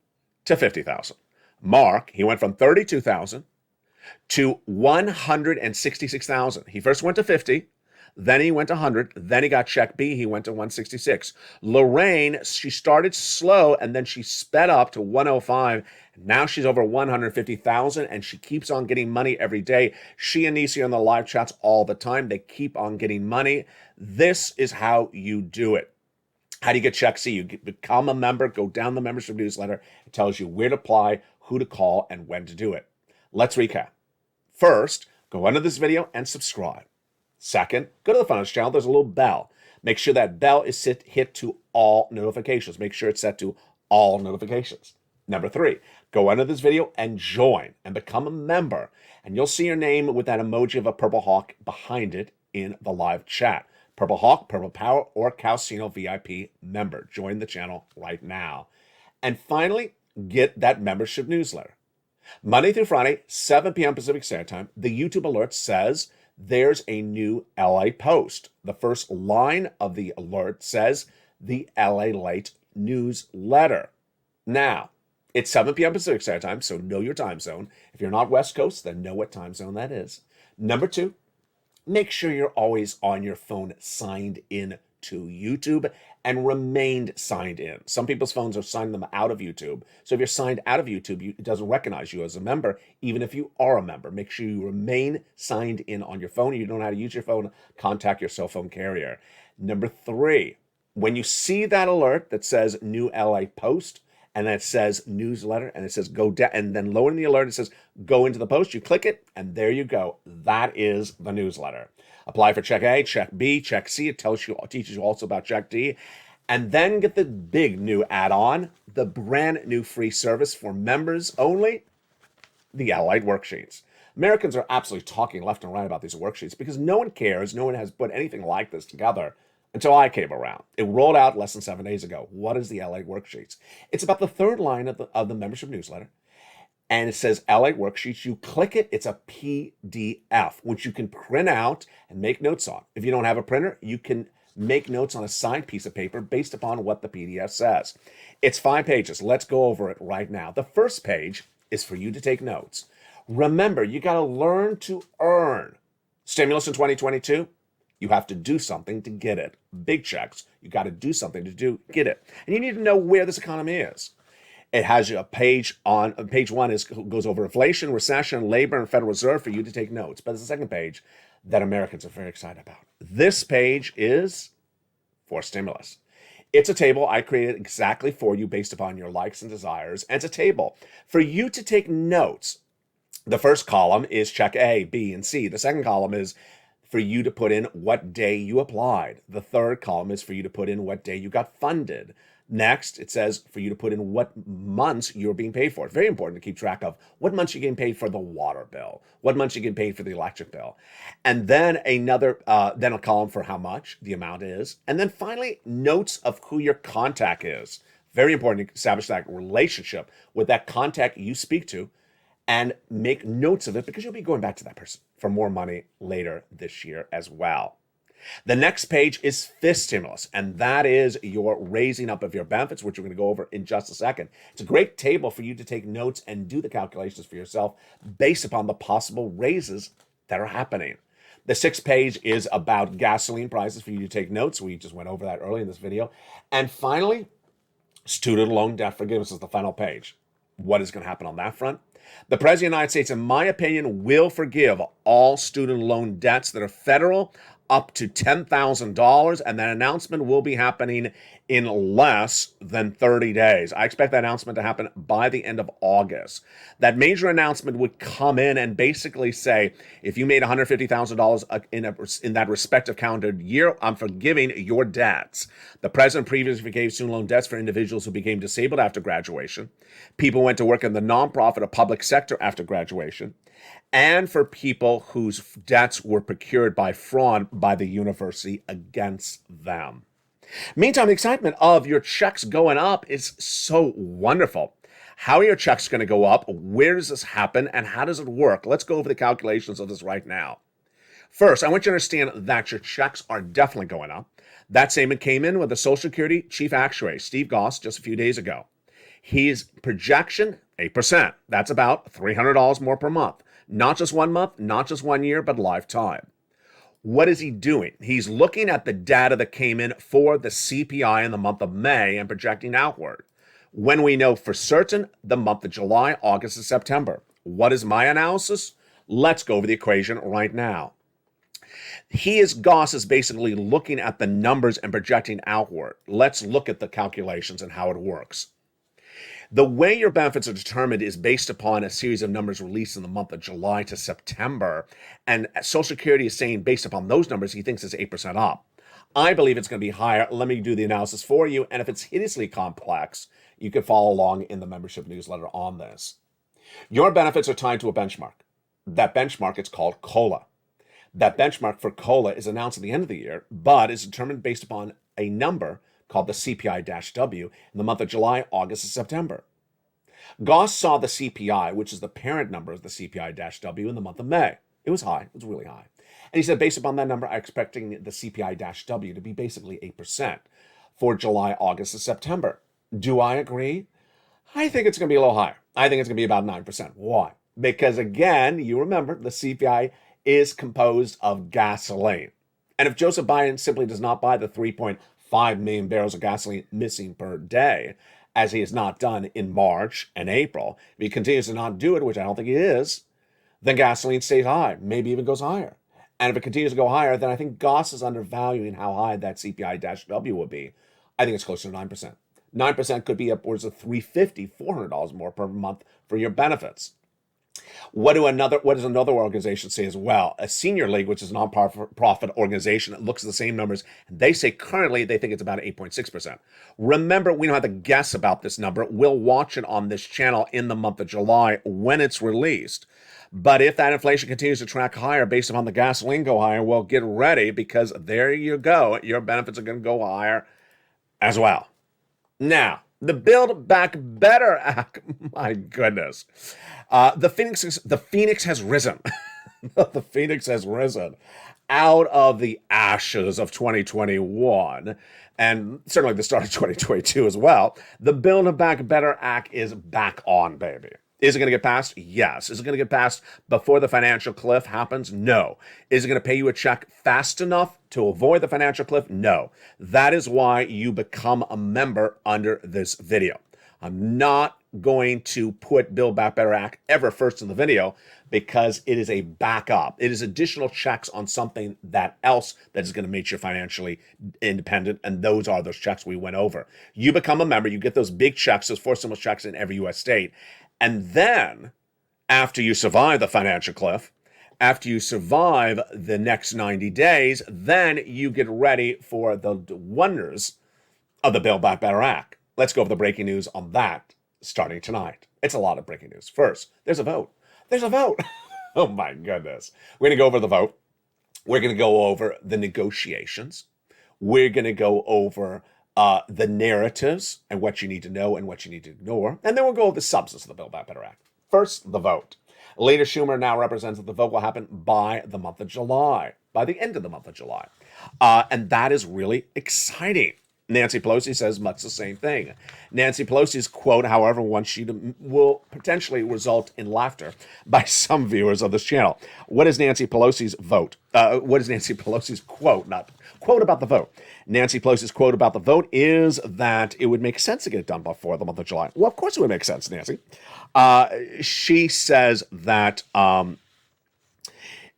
to $50,000. Mark, he went from $32,000 to $166,000. He first went to $50,000. Then he went to 100. Then he got check B. He went to 166. Lorraine, she started slow and then she sped up to 105. Now she's over 150,000 and she keeps on getting money every day. She and Nisi are in the live chats all the time. They keep on getting money. This is how you do it. How do you get check C? You become a member, go down the membership newsletter. It tells you where to apply, who to call, and when to do it. Let's recap. First, go under this video and subscribe. Second, go to the front of this channel. There's a little bell. Make sure that bell is hit to all notifications. Make sure it's set to all notifications. Number 3, go under this video and join and become a member. And you'll see your name with that emoji of a purple hawk behind it in the live chat. Purple Hawk, Purple Power, or Calcino VIP member. Join the channel right now. And finally, get that membership newsletter. Monday through Friday, 7 p.m. Pacific Standard Time, the YouTube alert says there's a new LA post. The first line of the alert says the LALATE newsletter. Now, it's 7 p.m. Pacific Standard Time, so know your time zone. If you're not West Coast, then know what time zone that is. Number 2, make sure you're always on your phone signed in to YouTube and remained signed in. Some people's phones are signing them out of YouTube. So if you're signed out of YouTube, it doesn't recognize you as a member, even if you are a member. Make sure you remain signed in on your phone. You don't know how to use your phone, contact your cell phone carrier. Number 3, when you see that alert that says new LA post, and then it says newsletter, and it says go down, and then lower in the alert, it says go into the post. You click it, and there you go. That is the newsletter. Apply for check A, check B, check C. It teaches you also about check D. And then get the big new add-on, the brand new free service for members only, the LALATE worksheets. Americans are absolutely talking left and right about these worksheets because no one cares. No one has put anything like this together until I came around. It rolled out less than 7 days ago. What is the LALATE worksheets? It's about the third line of the membership newsletter. And it says LALATE worksheets. You click it, it's a PDF, which you can print out and make notes on. If you don't have a printer, you can make notes on a signed piece of paper based upon what the PDF says. It's 5 pages. Let's go over it right now. The first page is for you to take notes. Remember, you got to learn to earn. Stimulus in 2022, you have to do something to get it. Big checks, you got to do something to get it. And you need to know where this economy is. It has a page on page 1 goes over inflation, recession, labor, and Federal Reserve for you to take notes. But there's a second page that Americans are very excited about. This page is for stimulus. It's a table I created exactly for you based upon your likes and desires. And it's a table for you to take notes. The first column is check A, B, and C. The second column is for you to put in what day you applied. The third column is for you to put in what day you got funded. Next, it says for you to put in what months you're being paid for. It's very important to keep track of what months you're getting paid for the water bill, what months you're getting paid for the electric bill. And then then a column for how much the amount is. And then finally, notes of who your contact is. Very important to establish that relationship with that contact you speak to and make notes of it because you'll be going back to that person for more money later this year as well. The next page is fifth stimulus, and that is your raising up of your benefits, which we're going to go over in just a second. It's a great table for you to take notes and do the calculations for yourself based upon the possible raises that are happening. The sixth page is about gasoline prices for you to take notes. We just went over that early in this video. And finally, student loan debt forgiveness is the final page. What is going to happen on that front? The President of the United States, in my opinion, will forgive all student loan debts that are federal up to $10,000, and that announcement will be happening in less than 30 days. I expect that announcement to happen by the end of August. That major announcement would come in and basically say, if you made $150,000 in that respective calendar year, I'm forgiving your debts. The president previously forgave student loan debts for individuals who became disabled after graduation, people who went to work in the nonprofit or public sector after graduation, and for people whose debts were procured by fraud by the university against them. Meantime, the excitement of your checks going up is so wonderful. How are your checks going to go up? Where does this happen? And how does it work? Let's go over the calculations of this right now. First, I want you to understand that your checks are definitely going up. That statement came in with the Social Security Chief Actuary, Steve Goss, just a few days ago. His projection, 8%. That's about $300 more per month. Not just 1 month, not just 1 year, but lifetime. What is he doing? He's looking at the data that came in for the CPI in the month of May and projecting outward. When we know for certain the month of July, August, and September. What is my analysis? Let's go over the equation right now. Goss is basically looking at the numbers and projecting outward. Let's look at the calculations and how it works. The way your benefits are determined is based upon a series of numbers released in the month of July to September. And Social Security is saying, based upon those numbers, he thinks it's 8% up. I believe it's going to be higher. Let me do the analysis for you. And if it's hideously complex, you can follow along in the membership newsletter on this. Your benefits are tied to a benchmark. That benchmark is called COLA. That benchmark for COLA is announced at the end of the year, but is determined based upon a number called the CPI-W in the month of July, August, and September. Goss saw the CPI, which is the parent number of the CPI-W, in the month of May. It was high. It was really high. And he said, based upon that number, I'm expecting the CPI-W to be basically 8% for July, August, and September. Do I agree? I think it's going to be a little higher. I think it's going to be about 9%. Why? Because, again, you remember, the CPI is composed of gasoline. And if Joseph Biden simply does not buy the 3.5 million barrels of gasoline missing per day, as he has not done in March and April, if he continues to not do it, which I don't think he is, then gasoline stays high, maybe even goes higher. And if it continues to go higher, then I think Goss is undervaluing how high that CPI-W will be. I think it's closer to 9%. 9% could be upwards of $350, $400 more per month for your benefits. What does another organization say as well? A Senior League, which is a non-profit organization that looks at the same numbers, they say currently they think it's about 8.6%. Remember, we don't have to guess about this number. We'll watch it on this channel in the month of July when it's released. But if that inflation continues to track higher based upon the gasoline go higher, well, get ready, because there you go. Your benefits are going to go higher as well. Now, the Build Back Better Act, my goodness. The Phoenix has risen. The Phoenix has risen out of the ashes of 2021 and certainly the start of 2022 as well. The Build Back Better Act is back on, baby. Is it going to get passed? Yes. Is it going to get passed before the financial cliff happens? No. Is it going to pay you a check fast enough to avoid the financial cliff? No. That is why you become a member under this video. I'm not going to put Build Back Better Act ever first in the video because it is a backup. It is additional checks on something that is going to make you financially independent, and those are those checks we went over. You become a member, you get those big checks, those 4 stimulus checks in every U.S. state, and then after you survive the financial cliff, after you survive the next 90 days, then you get ready for the wonders of the Build Back Better Act. Let's go over the breaking news on that starting tonight. It's a lot of breaking news. First, there's a vote. There's a vote. Oh my goodness. We're going to go over the vote. We're going to go over the negotiations. We're going to go over the narratives and what you need to know and what you need to ignore. And then we'll go over the substance of the Build Back Better Act. First, the vote. Leader Schumer now represents that the vote will happen by the month of July, by the end of the month of July. And that is really exciting. Nancy Pelosi says much the same thing. Nancy Pelosi's quote, however, one sheet will potentially result in laughter by some viewers of this channel. What is Nancy Pelosi's vote? What is Nancy Pelosi's quote? Not quote about the vote. Nancy Pelosi's quote about the vote is that it would make sense to get it done before the month of July. Well, of course it would make sense, Nancy. She says that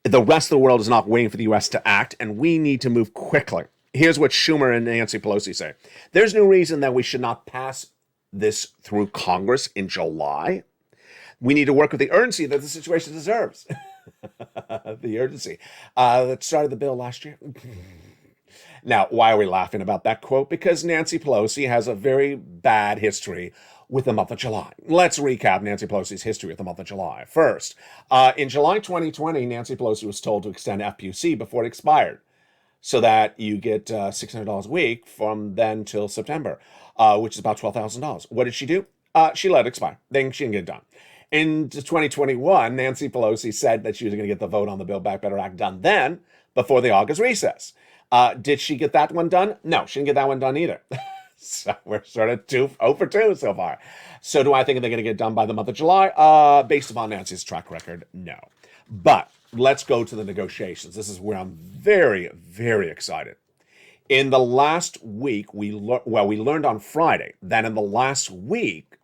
the rest of the world is not waiting for the U.S. to act, and we need to move quickly. Here's what Schumer and Nancy Pelosi say. There's no reason that we should not pass this through Congress in July. We need to work with the urgency that the situation deserves. The urgency that started the bill last year. Now, why are we laughing about that quote? Because Nancy Pelosi has a very bad history with the month of July. Let's recap Nancy Pelosi's history with the month of July. First, in July 2020, Nancy Pelosi was told to extend FPUC before it expired, so that you get $600 a week from then till September, which is about $12,000. What did she do? She let it expire. Then she didn't get it done. In 2021, Nancy Pelosi said that she was going to get the vote on the Build Back Better Act done then, before the August recess. Did she get that one done? No, she didn't get that one done either. So we're sort of 0 for 2 so far. So do I think they're going to get it done by the month of July? Based upon Nancy's track record, no. But let's go to the negotiations. This is where I'm very, very excited. In the last week, we learned on Friday that in the last week,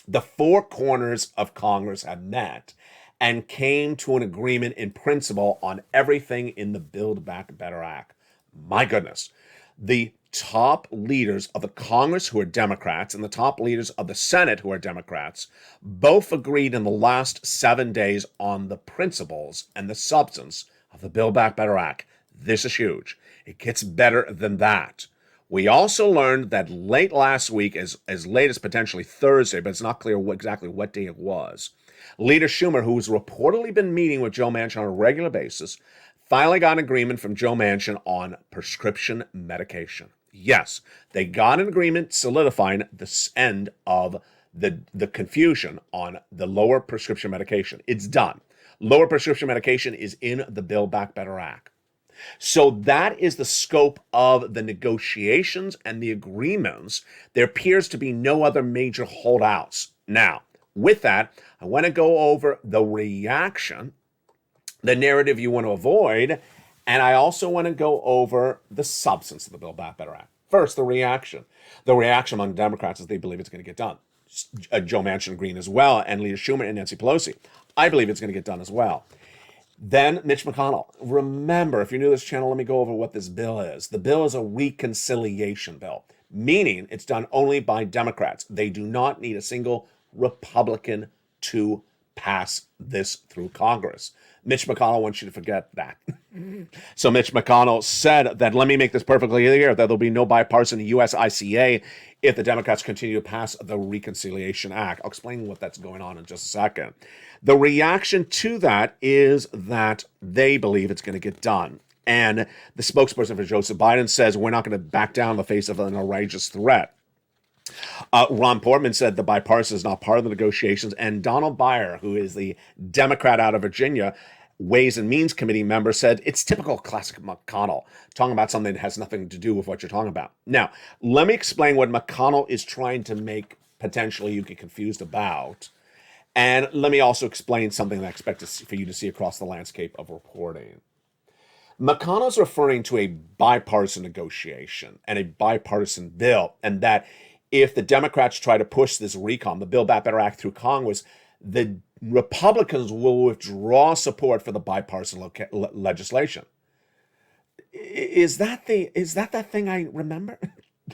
the four corners of Congress have met and came to an agreement in principle on everything in the Build Back Better Act. My goodness. The top leaders of the Congress, who are Democrats, and the top leaders of the Senate, who are Democrats, both agreed in the last 7 days on the principles and the substance of the Build Back Better Act. This is huge. It gets better than that. We also learned that late last week, as late as potentially Thursday, but it's not clear exactly what day it was, Leader Schumer, who's reportedly been meeting with Joe Manchin on a regular basis, finally got an agreement from Joe Manchin on prescription medication. Yes, they got an agreement solidifying the end of the confusion on the lower prescription medication. It's done. Lower prescription medication is in the Build Back Better Act. So that is the scope of the negotiations and the agreements. There appears to be no other major holdouts. Now, with that, I want to go over the reaction, the narrative you want to avoid, and I also want to go over the substance of the Build Back Better Act. First, the reaction. The reaction among Democrats is they believe it's going to get done. Joe Manchin agreeing as well, and Leader Schumer and Nancy Pelosi. I believe it's going to get done as well. Then Mitch McConnell. Remember, if you're new to this channel, let me go over what this bill is. The bill is a reconciliation bill, meaning it's done only by Democrats. They do not need a single Republican to pass this through Congress. Mitch McConnell wants you to forget that. So Mitch McConnell said that, let me make this perfectly clear, that there'll be no bipartisan USICA if the Democrats continue to pass the Reconciliation Act. I'll explain what that's going on in just a second. The reaction to that is that they believe it's going to get done. And the spokesperson for Joseph Biden says, we're not going to back down in the face of an outrageous threat. Ron Portman said the bipartisan is not part of the negotiations. And Donald Byer, who is the Democrat out of Virginia, Ways and Means Committee member, said it's typical classic McConnell, talking about something that has nothing to do with what you're talking about. Now, let me explain what McConnell is trying to make potentially you get confused about. And let me also explain something that I expect for you to see across the landscape of reporting. McConnell's referring to a bipartisan negotiation and a bipartisan bill, and that if the Democrats try to push this recon, the Build Back Better Act, through Congress, the Republicans will withdraw support for the bipartisan legislation. Is that that thing I remember?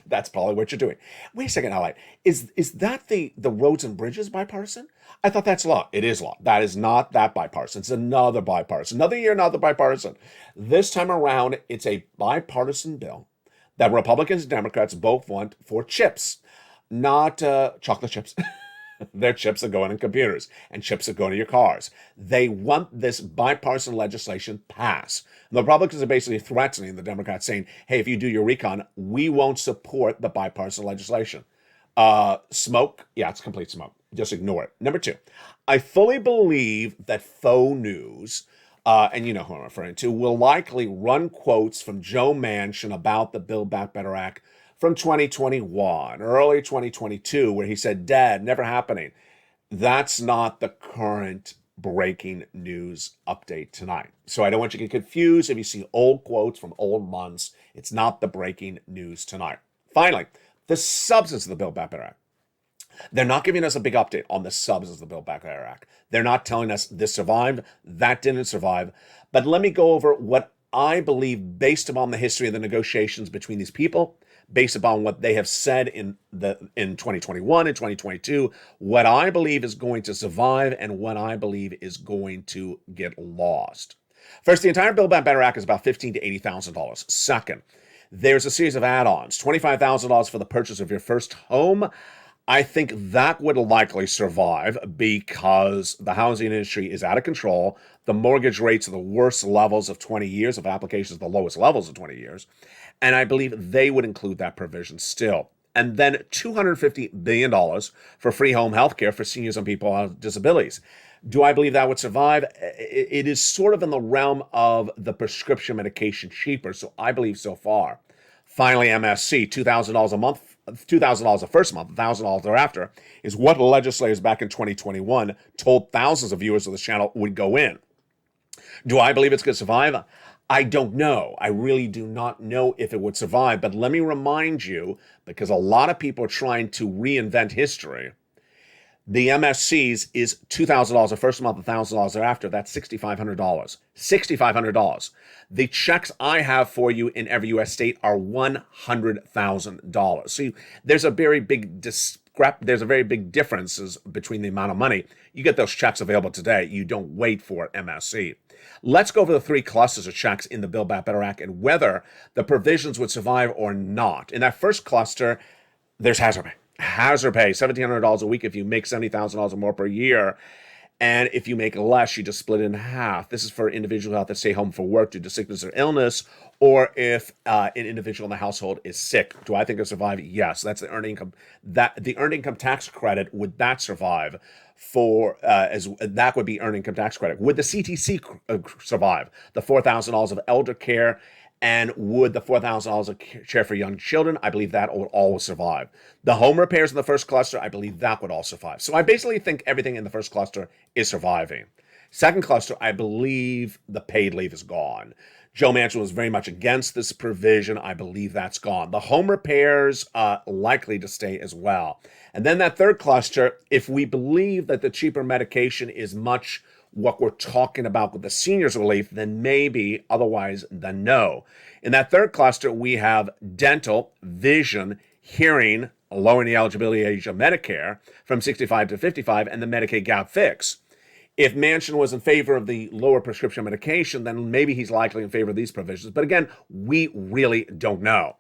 That's probably what you're doing. Wait a second, Allied. Is that the roads and bridges bipartisan? I thought that's law. It is law. That is not that bipartisan. It's another bipartisan. Another year, another bipartisan. This time around, it's a bipartisan bill that Republicans and Democrats both want for chips, not chocolate chips. They're chips that go in computers and chips that go into your cars. They want this bipartisan legislation passed. And the Republicans are basically threatening the Democrats, saying, hey, if you do your recon, we won't support the bipartisan legislation. Smoke? Yeah, it's complete smoke. Just ignore it. Number two, I fully believe that faux news, and you know who I'm referring to, will likely run quotes from Joe Manchin about the Build Back Better Act from 2021, early 2022, where he said, "Dad, never happening." That's not the current breaking news update tonight. So I don't want you to get confused if you see old quotes from old months. It's not the breaking news tonight. Finally, the substance of the Build Back Better Act. They're not giving us a big update on the substance of the Build Back Better Act. They're not telling us this survived, that didn't survive. But let me go over what I believe, based upon the history of the negotiations between these people, based upon what they have said in 2021 and 2022, what I believe is going to survive and what I believe is going to get lost. First, the entire Build Back Better Act is about $15,000 to $80,000. Second, there's a series of add-ons, $25,000 for the purchase of your first home. I think that would likely survive because the housing industry is out of control. The mortgage rates are the worst levels of 20 years of applications, the lowest levels of 20 years. And I believe they would include that provision still. And then $250 billion for free home health care for seniors and people with disabilities. Do I believe that would survive? It is sort of in the realm of the prescription medication cheaper, so I believe so far. Finally, MSC, $2,000 a month, $2,000 the first month, $1,000 thereafter, is what legislators back in 2021 told thousands of viewers of this channel would go in. Do I believe it's going to survive? I don't know. I really do not know if it would survive, but let me remind you, because a lot of people are trying to reinvent history, the MSCs is $2,000 the first month, $1,000 thereafter. That's $6,500. $6,500. The checks I have for you in every U.S. state are $100,000. So there's a very big differences between the amount of money. You get those checks available today. You don't wait for MSC. Let's go over the three clusters of checks in the Build Back Better Act and whether the provisions would survive or not. In that first cluster, there's hazard pay. Hazard pay, $1,700 a week if you make $70,000 or more per year. And if you make less, you just split it in half. This is for individuals who have to stay home for work due to sickness or illness, or if an individual in the household is sick. Do I think it'll survive? Yes. That's the earned income. The earned income tax credit, would that survive? That would be earned income tax credit. Would the CTC survive? The $4,000 of elder care, and would the $4,000 of care for young children? I believe that would all survive. The home repairs in the first cluster, I believe that would all survive. So I basically think everything in the first cluster is surviving. Second cluster, I believe the paid leave is gone. Joe Manchin was very much against this provision. I believe that's gone. The home repairs likely to stay as well. And then that third cluster, if we believe that the cheaper medication is much what we're talking about with the seniors relief, then maybe, otherwise then no. In that third cluster, we have dental, vision, hearing, lowering the eligibility age of Medicare from 65 to 55, and the Medicaid gap fix. If Manchin was in favor of the lower prescription medication, then maybe he's likely in favor of these provisions. But again, we really don't know.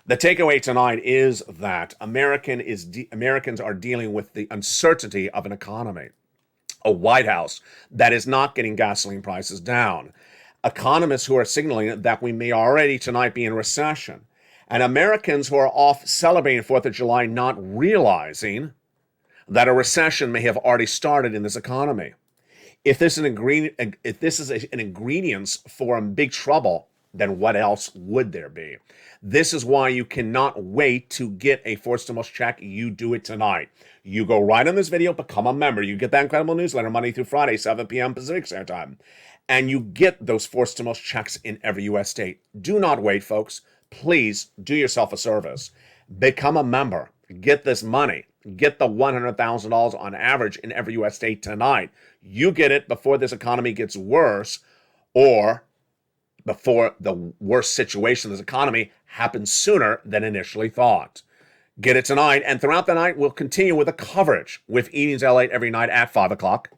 The takeaway tonight is that Americans are dealing with the uncertainty of an economy. A White House that is not getting gasoline prices down. Economists who are signaling that we may already tonight be in recession. And Americans who are off celebrating 4th of July not realizing that a recession may have already started in this economy. If this is an ingredient for big trouble, then what else would there be? This is why you cannot wait to get a forced stimulus check. You do it tonight. You go right on this video, become a member. You get that incredible newsletter Monday through Friday, 7 p.m. Pacific Standard Time. And you get those forced stimulus checks in every U.S. state. Do not wait, folks. Please do yourself a service. Become a member. Get this money. Get the $100,000 on average in every U.S. state tonight. You get it before this economy gets worse, or before the worst situation of this economy happens sooner than initially thought. Get it tonight, and throughout the night, we'll continue with a coverage with Evenings LALATE every night at 5 o'clock,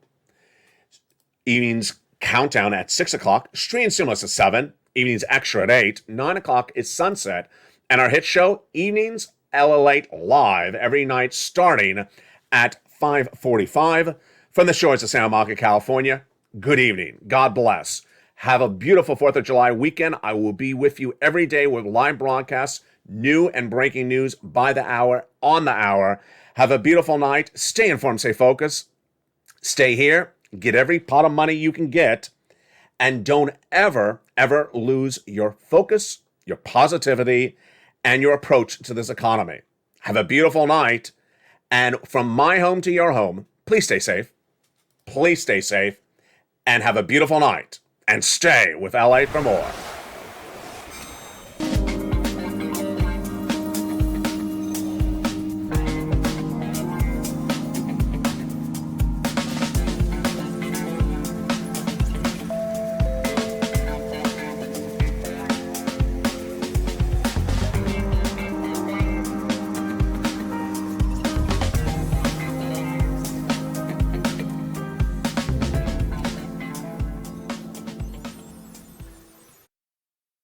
Evenings Countdown at 6 o'clock, Stream Stimulus at 7, Evenings Extra at 8, 9 o'clock is Sunset, and our hit show, Evenings LALATE Live, every night starting at 5:45 from the shores of Santa Monica, California. Good evening. God bless. Have a beautiful 4th of July weekend. I will be with you every day with live broadcasts, new and breaking news by the hour, on the hour. Have a beautiful night. Stay informed, stay focused. Stay here. Get every pot of money you can get. And don't ever lose your focus, your positivity, and your approach to this economy. Have a beautiful night. And from my home to your home, please stay safe. Please stay safe. And have a beautiful night. And stay with LA for more.